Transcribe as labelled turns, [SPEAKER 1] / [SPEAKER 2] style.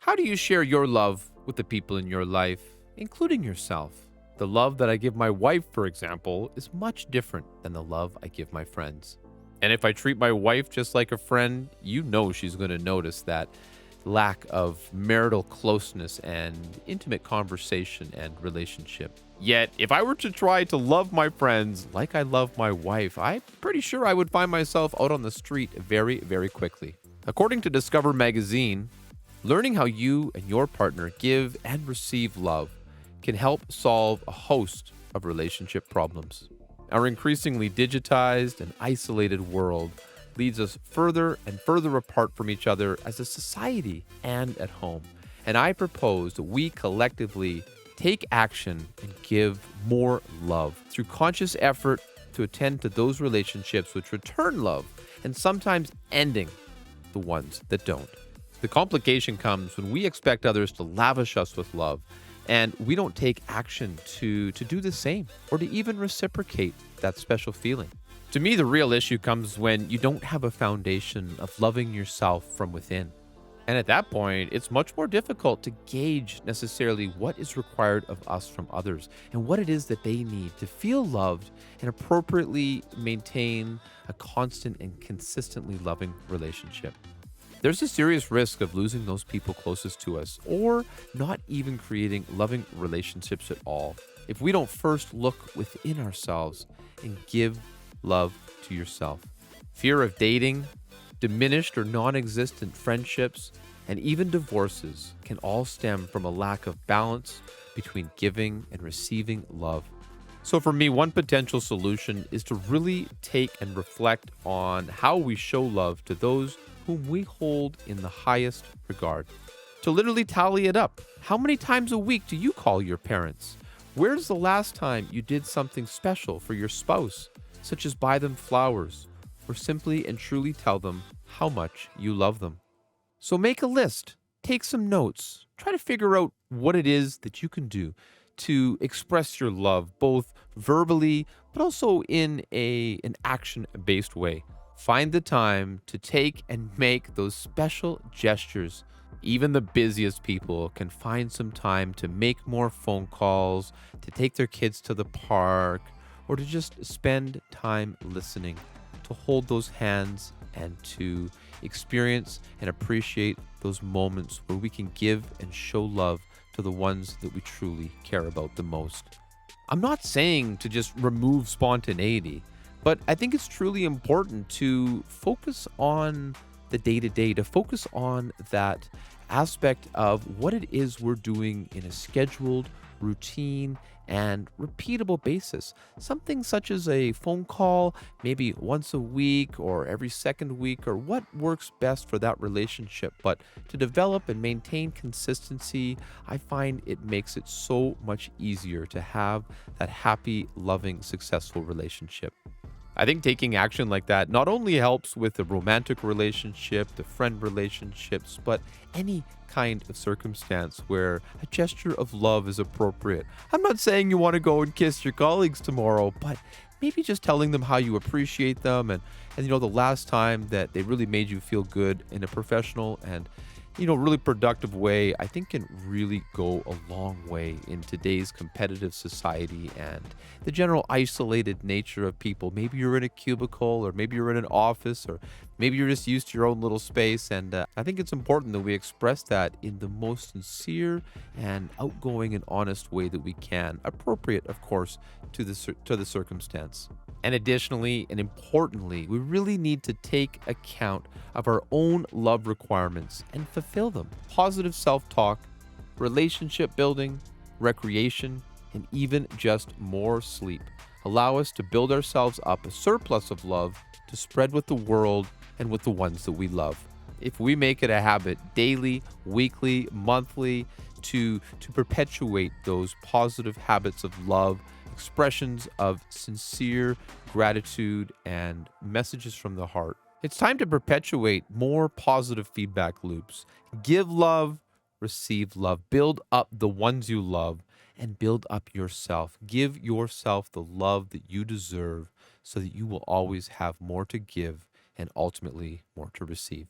[SPEAKER 1] How do you share your love with the people in your life, including yourself? The love that I give my wife, for example, is much different than the love I give my friends. And if I treat my wife just like a friend, you know she's going to notice that lack of marital closeness and intimate conversation and relationship. Yet, if I were to try to love my friends like I love my wife, I'm pretty sure I would find myself out on the street very, very quickly. According to Discover magazine, learning how you and your partner give and receive love can help solve a host of relationship problems. Our increasingly digitized and isolated world leads us further and further apart from each other as a society and at home. And I propose that we collectively take action and give more love through conscious effort to attend to those relationships which return love and sometimes ending the ones that don't. The complication comes when we expect others to lavish us with love and we don't take action to do the same or to even reciprocate that special feeling. To me, the real issue comes when you don't have a foundation of loving yourself from within. And at that point, it's much more difficult to gauge necessarily what is required of us from others and what it is that they need to feel loved and appropriately maintain a constant and consistently loving relationship. There's a serious risk of losing those people closest to us or not even creating loving relationships at all if we don't first look within ourselves and give love to yourself. Fear of dating, diminished or non-existent friendships, and even divorces can all stem from a lack of balance between giving and receiving love. So for me, one potential solution is to really take and reflect on how we show love to those whom we hold in the highest regard. To literally tally it up. How many times a week do you call your parents? Where's the last time you did something special for your spouse, such as buy them flowers, or simply and truly tell them how much you love them? So make a list, take some notes, try to figure out what it is that you can do to express your love, both verbally, but also in an action-based way. Find the time to take and make those special gestures. Even the busiest people can find some time to make more phone calls, to take their kids to the park, or to just spend time listening, to hold those hands and to experience and appreciate those moments where we can give and show love to the ones that we truly care about the most. I'm not saying to just remove spontaneity, but I think it's truly important to focus on the day-to-day, to focus on that aspect of what it is we're doing in a scheduled, routine, and repeatable basis. Something such as a phone call, maybe once a week or every second week, or what works best for that relationship. But to develop and maintain consistency, I find it makes it so much easier to have that happy, loving, successful relationship. I think taking action like that not only helps with the romantic relationship, the friend relationships, but any kind of circumstance where a gesture of love is appropriate. I'm not saying you want to go and kiss your colleagues tomorrow, but maybe just telling them how you appreciate them and the last time that they really made you feel good in a professional and really productive way, I think can really go a long way in today's competitive society and the general isolated nature of people. Maybe you're in a cubicle, or maybe you're in an office, or maybe you're just used to your own little space. And I think it's important that we express that in the most sincere and outgoing and honest way that we can, appropriate, of course, to the circumstance. And additionally and importantly, we really need to take account of our own love requirements and fulfill them. Positive self-talk, relationship building, recreation, and even just more sleep allow us to build ourselves up a surplus of love to spread with the world and with the ones that we love. If we make it a habit daily, weekly, monthly to perpetuate those positive habits of love, expressions of sincere gratitude, and messages from the heart, it's time to perpetuate more positive feedback loops. Give love, receive love, build up the ones you love, and build up yourself. Give yourself the love that you deserve so that you will always have more to give and ultimately more to receive.